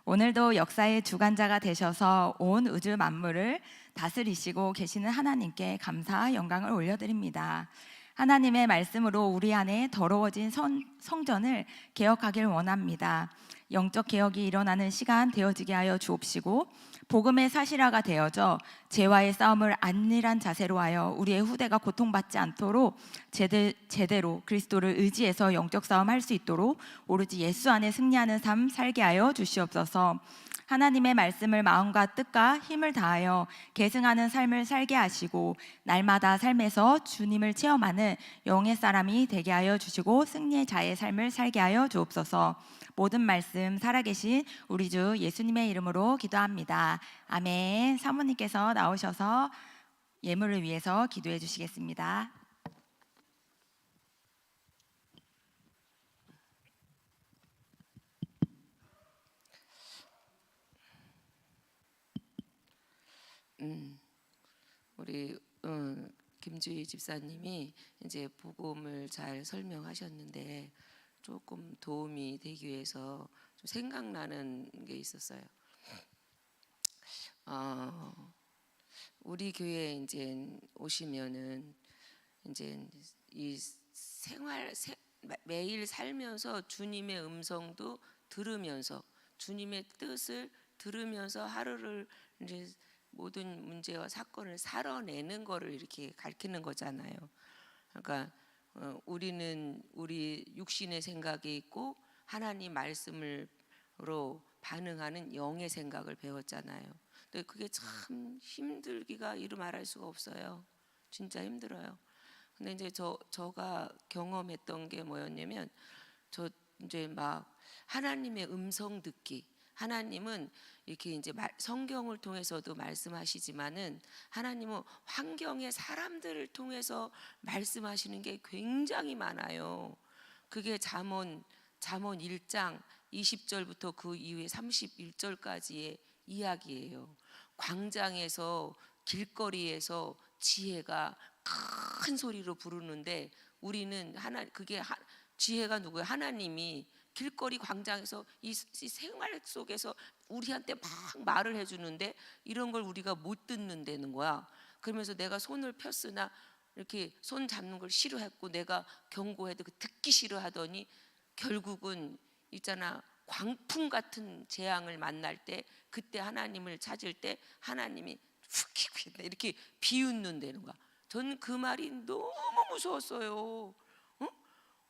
오늘도 역사의 주관자가 되셔서 온 우주 만물을 다스리시고 계시는 하나님께 감사와 영광을 올려드립니다. 하나님의 말씀으로 우리 안에 더러워진 성전을 개혁하길 원합니다. 영적 개혁이 일어나는 시간 되어지게 하여 주옵시고 복음의 사실화가 되어져 죄와의 싸움을 안일한 자세로 하여 우리의 후대가 고통받지 않도록 제대로 그리스도를 의지해서 영적 싸움할 수 있도록 오로지 예수 안에 승리하는 삶 살게 하여 주시옵소서. 하나님의 말씀을 마음과 뜻과 힘을 다하여 계승하는 삶을 살게 하시고 날마다 삶에서 주님을 체험하는 영의 사람이 되게 하여 주시고 승리의 자의 삶을 살게 하여 주옵소서. 모든 말씀 살아계신 우리 주 예수님의 이름으로 기도합니다. 아멘. 사모님께서 나오셔서 예물을 위해서 기도해 주시겠습니다.
우리 김주희 집사님이 이제 복음을 잘 설명하셨는데 조금 도움이 되기 위해서 좀 생각나는 게 있었어요. 우리 교회 이제 오시면은 이제 이 매일 살면서 주님의 음성도 들으면서 주님의 뜻을 들으면서 하루를 이제 모든 문제와 사건을 살아내는 거를 이렇게 가르치는 거잖아요. 그러니까 우리는 우리 육신의 생각이 있고 하나님 말씀으로 반응하는 영의 생각을 배웠잖아요. 근데 그게 참 힘들기가 이루 말할 수가 없어요. 진짜 힘들어요. 근데 이제 저가 경험했던 게 뭐였냐면 저 이제 막 하나님의 음성 듣기. 하나님은 이렇게 이제 성경을 통해서도 말씀하시지만은 하나님은 환경의 사람들을 통해서 말씀하시는 게 굉장히 많아요. 그게 잠언 1장 20절부터 그 이후에 31절까지의 이야기예요. 광장에서 길거리에서 지혜가 큰 소리로 부르는데 우리는 지혜가 누구예요? 하나님이 길거리 광장에서 이 생활 속에서 우리한테 막 말을 해주는데 이런 걸 우리가 못 듣는다는 거야. 그러면서 내가 손을 폈으나 이렇게 손 잡는 걸 싫어했고 내가 경고해도 듣기 싫어하더니 결국은 있잖아, 광풍 같은 재앙을 만날 때 그때 하나님을 찾을 때 하나님이 이렇게 비웃는다는 거야. 저는 그 말이 너무 무서웠어요.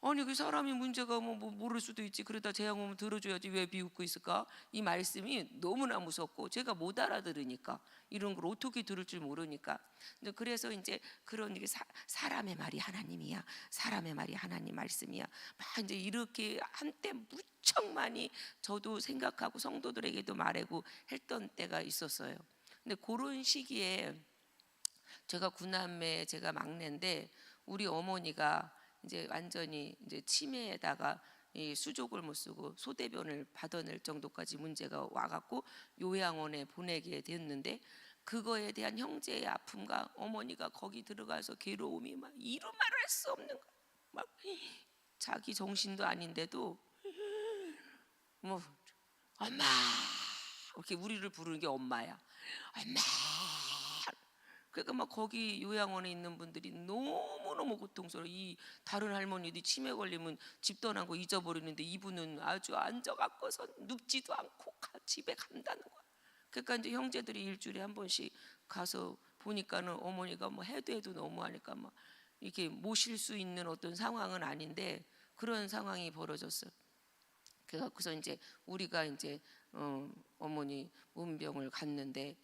아니 그 사람이 문제가 뭐 모를 수도 있지. 그러다 재앙 오면 들어줘야지 왜 비웃고 있을까? 이 말씀이 너무나 무섭고 제가 못 알아들으니까 이런 걸 어떻게 들을 줄 모르니까. 근데 그래서 이제 그런 게 사람의 말이 하나님이야. 사람의 말이 하나님 말씀이야. 막 이제 이렇게 한때 무척 많이 저도 생각하고 성도들에게도 말하고 했던 때가 있었어요. 근데 그런 시기에 제가 구남매 제가 막내인데 우리 어머니가 이제 완전히 이제 치매에다가 이 수족을 못 쓰고 소대변을 받아낼 정도까지 문제가 와갖고 요양원에 보내게 됐는데 그거에 대한 형제의 아픔과 어머니가 거기 들어가서 괴로움이 막 이루 말할 수 없는 거. 막 자기 정신도 아닌데도 뭐 엄마 이렇게 우리를 부르는 게 엄마야. 엄마. 그러니까 막 거기 요양원에 있는 분들이 너무너무 고통스러워. 이 다른 할머니들이 치매 걸리면 집 떠나고 잊어버리는데 이분은 아주 앉아갖고서 눕지도 않고 집에 간다는 거야. 그러니까 이제 형제들이 일주일에 한 번씩 가서 보니까는 어머니가 뭐 해도 너무하니까 막 이렇게 모실 수 있는 어떤 상황은 아닌데 그런 상황이 벌어졌어요. 그래서 이제 우리가 이제 어머니 문병을 갔는데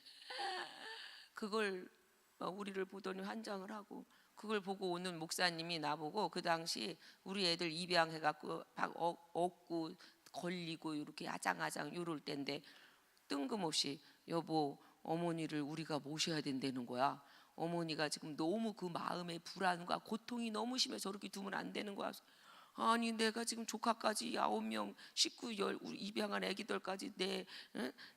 그걸 우리를 보더니 환장을 하고 그걸 보고 오는 목사님이 나보고 그 당시 우리 애들 입양해갖고 막 얻고 걸리고 이렇게 아장아장 요럴 때인데 뜬금없이 여보 어머니를 우리가 모셔야 된다는 거야. 어머니가 지금 너무 그 마음의 불안과 고통이 너무 심해서 저렇게 두면 안 되는 거야. 아니 내가 지금 조카까지 9명 식구 우리 입양한 애기들까지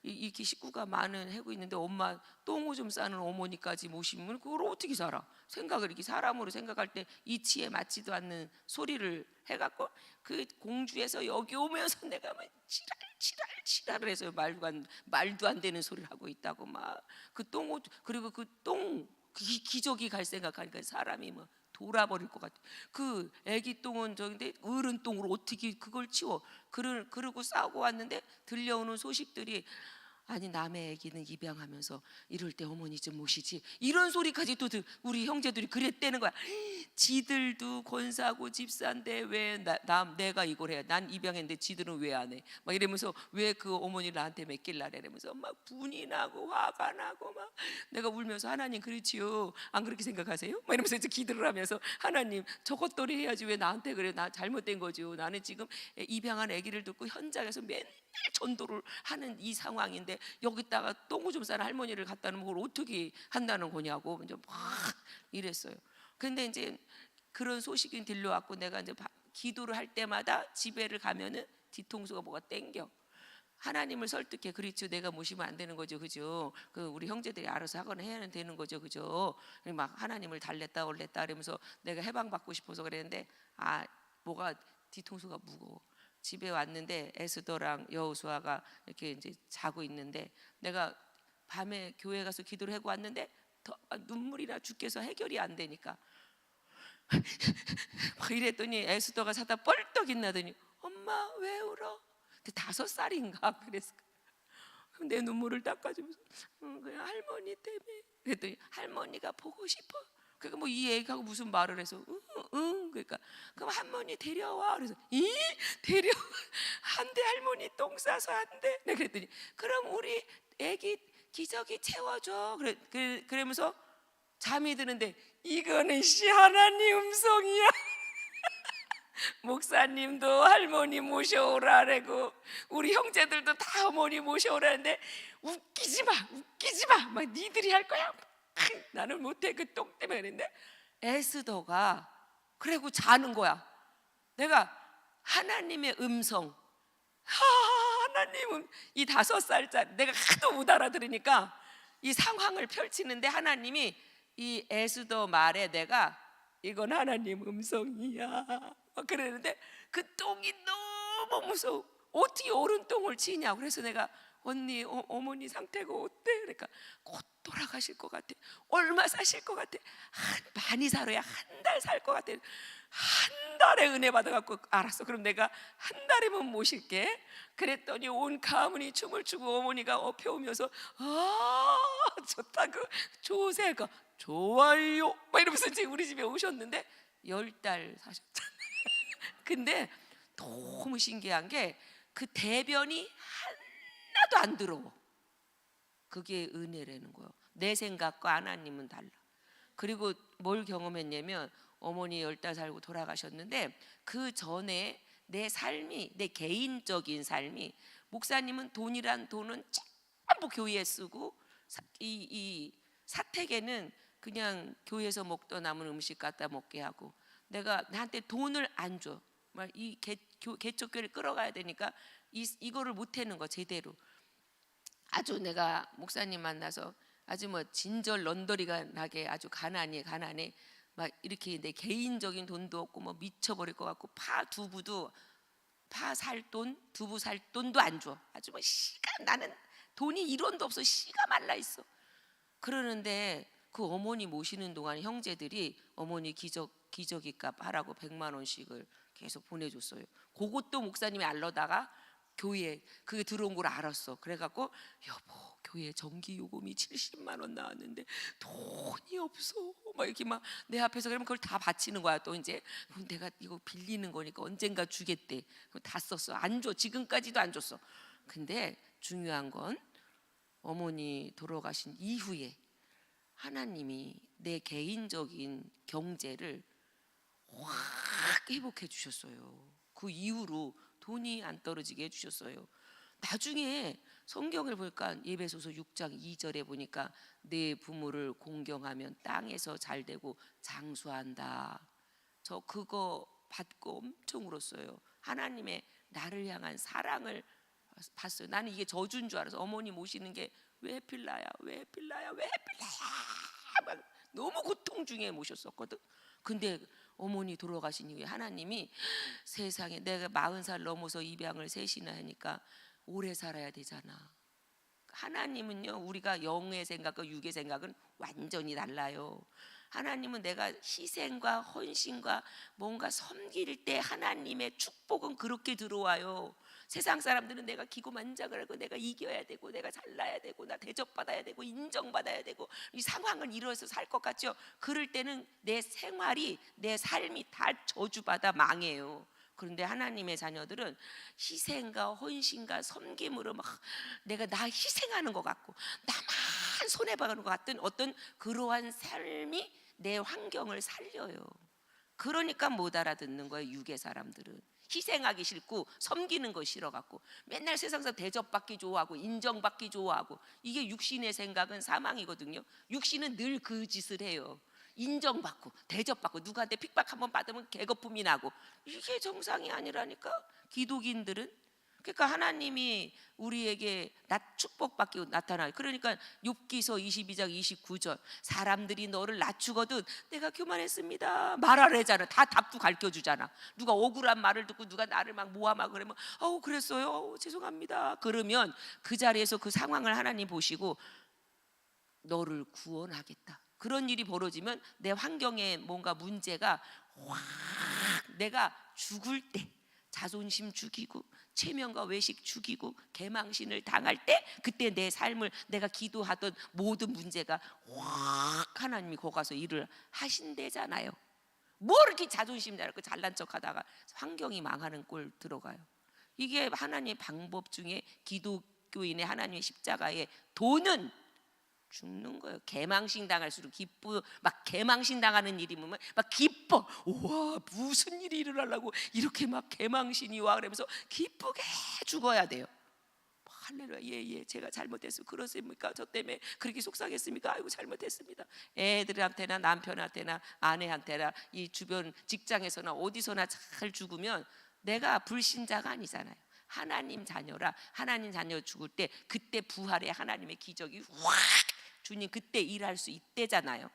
이렇게 식구가 많은 하고 있는데 엄마 똥오줌 싸는 어머니까지 모시면 그걸 어떻게 살아? 생각을 이렇게 사람으로 생각할 때 이치에 맞지도 않는 소리를 해갖고 그 공주에서 여기 오면서 내가 막 지랄을 해서 말도 안 되는 소리를 하고 있다고 막 그 똥오줌 그리고 그 똥 기저귀 갈 생각하니까 사람이 뭐 돌아버릴 것 같아. 그 애기 똥은 저긴데 어른 똥으로 어떻게 그걸 치워? 그러고 싸우고 왔는데 들려오는 소식들이 아니 남의 애기는 입양하면서 이럴 때 어머니 좀 모시지 이런 소리까지 또 우리 형제들이 그랬다는 거야. 지들도 권사고 집사인데 왜 내가 이걸 해? 난 입양했는데 지들은 왜 안 해? 막 이러면서 왜 그 어머니를 나한테 맡길라래? 이러면서 막 분이 나고 화가 나고 막 내가 울면서 하나님 그렇지요? 안 그렇게 생각하세요? 막 이러면서 이제 기도를 하면서 하나님 저것들이 해야지 왜 나한테 그래? 나 잘못된 거죠. 나는 지금 입양한 아기를 듣고 현장에서 맨날 전도를 하는 이 상황인데 여기다가 똥오줌 싸는 할머니를 갖다 놓으면 그걸 어떻게 한다는 거냐고 이제 막 이랬어요. 근데 이제 그런 소식이 들려왔고 내가 이제 기도를 할 때마다 집에를 가면은 뒤통수가 뭐가 땡겨. 하나님을 설득해. 그렇죠. 내가 모시면 안 되는 거죠. 그죠? 그 우리 형제들이 알아서 하거나 해야 되는 거죠. 그죠? 막 하나님을 달랬다 올랬다 이러면서 내가 해방받고 싶어서 그랬는데 뭐가 뒤통수가 무거워. 집에 왔는데 에스더랑 여호수아가 이렇게 이제 자고 있는데 내가 밤에 교회 가서 기도를 하고 왔는데 눈물이 나 죽겠어. 해결이 안 되니까 막 이랬더니 에스더가 사다 뻘떡 일나더니 엄마 왜 울어? 5살인가 그랬어. 내 눈물을 닦아주면서 그냥 할머니 때문에 그랬더니 할머니가 보고 싶어. 그러니까 뭐 이 애기하고 무슨 말을 해서 응 그러니까 그럼 할머니 데려와. 그래서 데려 한대 할머니 똥 싸서 한대. 내가 그랬더니 그럼 우리 애기 기저귀 채워줘. 그러면서 잠이 드는데 이거는 하나님 음성이야. 목사님도 할머니 모셔오라고 우리 형제들도 다 어머니 모셔오라는데 웃기지 마. 막 니들이 할 거야. 나는 못해 그 똥 때문에. 그랬는데 에스더가 그리고 자는 거야. 내가 하나님의 음성 하나님은 이 5살짜리 내가 하도 못 알아들으니까 이 상황을 펼치는데 하나님이 이 에스더 말에 내가 이건 하나님 음성이야 막 그러는데 그 똥이 너무 무서워. 어떻게 어른 똥을 치냐고. 그래서 내가 언니 어머니 상태가 어때? 그러니까 곧 돌아가실 것 같아. 얼마 사실 것 같아? 많이 살아야 한 달 살 것 같아. 한 달에 은혜 받아갖고 알았어. 그럼 내가 한 달이면 모실게. 그랬더니 온 가문이 춤을 추고 어머니가 업혀오면서 좋다고 조세가 좋아요 막 이러면서 이제 우리 집에 오셨는데 10달 사셨잖아요. 근데 너무 신기한 게 그 대변이 하나도 안 더러워. 그게 은혜라는 거예요. 내 생각과 하나님은 달라. 그리고 뭘 경험했냐면 어머니 15살 살고 돌아가셨는데 그 전에 내 삶이, 내 개인적인 삶이, 목사님은 돈이란 돈은 전부 교회에 쓰고 이 사택에는 그냥 교회에서 먹던 남은 음식 갖다 먹게 하고, 내가 나한테 돈을 안 줘. 이 개척교회를 끌어가야 되니까 이거를 못 하는 거 제대로. 아주 내가 목사님 만나서 아주 뭐 진절 런더리가 나게 아주 가난해. 막 이렇게 내 개인적인 돈도 없고 뭐 미쳐버릴 것 같고, 파 살 돈, 두부 살 돈도 안 줘. 아주 뭐 나는 돈이 1원도 없어. 씨가 말라 있어. 그러는데 그 어머니 모시는 동안 형제들이 어머니 기저귀값 하라고 100만 원씩을 계속 보내줬어요. 그것도 목사님이 알러다가 교회에 그게 들어온 걸 알았어. 그래갖고 여보, 교회 전기 요금이 70만 원 나왔는데 돈이 없어. 막 이렇게 막 내 앞에서, 그러면 그걸 다 바치는 거야. 또 이제 내가 이거 빌리는 거니까 언젠가 주겠대. 다 썼어. 안 줘. 지금까지도 안 줬어. 근데 중요한 건 어머니 돌아가신 이후에 하나님이 내 개인적인 경제를 확 회복해 주셨어요. 그 이후로 돈이 안 떨어지게 해주셨어요. 나중에 성경을 보니까 에베소서 6장 2절에 보니까 내 부모를 공경하면 땅에서 잘되고 장수한다. 저 그거 받고 엄청 울었어요. 하나님의 나를 향한 사랑을 봤어요. 나는 이게 저주인 줄 알아서 어머니 모시는 게 왜 필라야 막 너무 고통 중에 모셨었거든. 근데 어머니 돌아가신 이후에 하나님이 세상에 내가 40살 넘어서 입양을 셋이나 하니까 오래 살아야 되잖아. 하나님은요, 우리가 영의 생각과 육의 생각은 완전히 달라요. 하나님은 내가 희생과 헌신과 뭔가 섬길 때 하나님의 축복은 그렇게 들어와요. 세상 사람들은 내가 기고만장을 하고 내가 이겨야 되고 내가 잘나야 되고 나 대접받아야 되고 인정받아야 되고 이 상황을 이루어서 살 것 같죠. 그럴 때는 내 생활이, 내 삶이 다 저주받아 망해요. 그런데 하나님의 자녀들은 희생과 헌신과 섬김으로 막 내가 나 희생하는 것 같고 나만 손해보는 것 같은 어떤 그러한 삶이 내 환경을 살려요. 그러니까 못 알아듣는 거예요. 육의 사람들은 희생하기 싫고 섬기는 거 싫어갖고 맨날 세상에서 대접받기 좋아하고 인정받기 좋아하고, 이게 육신의 생각은 사망이거든요. 육신은 늘 그 짓을 해요. 인정받고 대접받고 누구한테 핍박 한번 받으면 개거품이 나고, 이게 정상이 아니라니까. 기독인들은 그러니까 하나님이 우리에게 축복받기 나타나요. 그러니까 욥기서 22장 29절 사람들이 너를 낮추거든 내가 교만했습니다 말하래잖아. 다 답도 가르쳐주잖아. 누가 억울한 말을 듣고 누가 나를 막 모함하고 그러면 그랬어요 죄송합니다. 그러면 그 자리에서 그 상황을 하나님 보시고 너를 구원하겠다. 그런 일이 벌어지면 내 환경에 뭔가 문제가 확, 내가 죽을 때 자존심 죽이고 체면과 외식 죽이고 개망신을 당할 때, 그때 내 삶을 내가 기도하던 모든 문제가 확 하나님이 거기 가서 일을 하신대잖아요. 뭐 이렇게 자존심 내고 잘난 척하다가 환경이 망하는 꼴 들어가요. 이게 하나님의 방법 중에 기독교인의 하나님의 십자가의 도는 죽는 거예요. 개망신 당할수록 기쁘, 막 개망신 당하는 일이 보면 막 기뻐. 우와 무슨 일이 일어나려고 이렇게 막 개망신이 와 그러면서 기쁘게 죽어야 돼요. 할렐루야. 예 제가 잘못했어요. 그렇습니까? 저 때문에 그렇게 속상했습니까? 아이고 잘못했습니다. 애들한테나 남편한테나 아내한테나 이 주변 직장에서나 어디서나 잘 죽으면 내가 불신자가 아니잖아요. 하나님 자녀라. 하나님 자녀 죽을 때 그때 부활의 하나님의 기적이 확 주님 그때 일할 수 있대잖아요.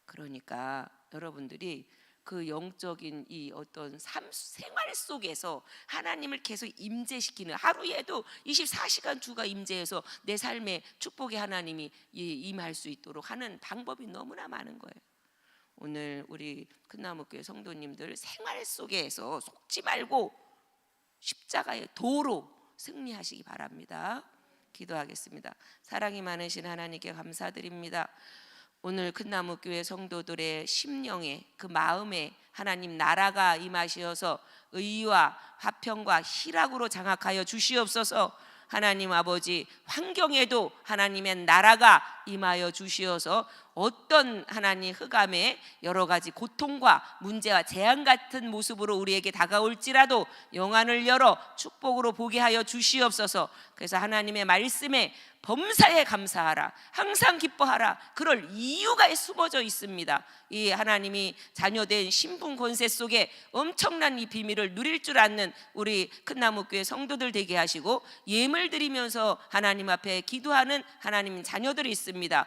그러니까 여러분들이 그 영적인 이 어떤 생활 속에서 하나님을 계속 임재시키는, 하루에도 24시간 주가 임재해서 내 삶에 축복의 하나님이 임할 수 있도록 하는 방법이 너무나 많은 거예요. 오늘 우리 큰나무교회 성도님들 생활 속에서 속지 말고 십자가의 도로 승리하시기 바랍니다. 기도하겠습니다. 사랑이 많으신 하나님께 감사드립니다. 오늘 큰나무교회 성도들의 심령에 그 마음에 하나님 나라가 임하시어서 의와 화평과 희락으로 장악하여 주시옵소서. 하나님 아버지 환경에도 하나님의 나라가 임하여 주시어서 어떤 하나님 흑암의 여러 가지 고통과 문제와 재앙 같은 모습으로 우리에게 다가올지라도 영안을 열어 축복으로 보게 하여 주시옵소서. 그래서 하나님의 말씀에 범사에 감사하라, 항상 기뻐하라, 그럴 이유가 숨어져 있습니다. 이 하나님이 자녀된 신분 권세 속에 엄청난 이 비밀을 누릴 줄 아는 우리 큰나무교회 성도들 되게 하시고, 예물 드리면서 하나님 앞에 기도하는 하나님 자녀들이 있습니다.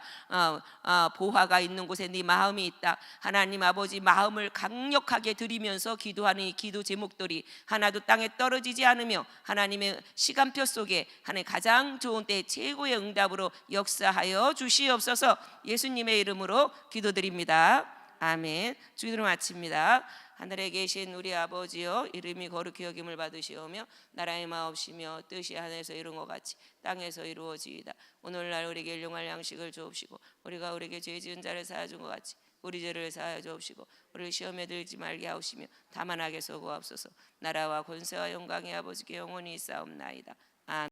보화가 있는 곳에 네 마음이 있다. 하나님 아버지 마음을 강력하게 드리면서 기도하는 이 기도 제목들이 하나도 땅에 떨어지지 않으며 하나님의 시간표 속에 하나님 가장 좋은 때 최고의 응답으로 역사하여 주시옵소서. 예수님의 이름으로 기도드립니다. 아멘. 주기도를 마칩니다. 하늘에 계신 우리 아버지여, 이름이 거룩히 여김을 받으시오며 나라의 마옵시며 뜻이 하늘에서 이룬 것 같이 땅에서 이루어지이다. 오늘날 우리에게 일용할 양식을 주옵시고 우리가 우리에게 죄 지은 자를 사하여 준 것 같이 우리 죄를 사하여 주옵시고 우리를 시험에 들지 말게 하옵시며 다만 악에서 구하옵소서. 나라와 권세와 영광이 아버지께 영원히 있사옵나이다.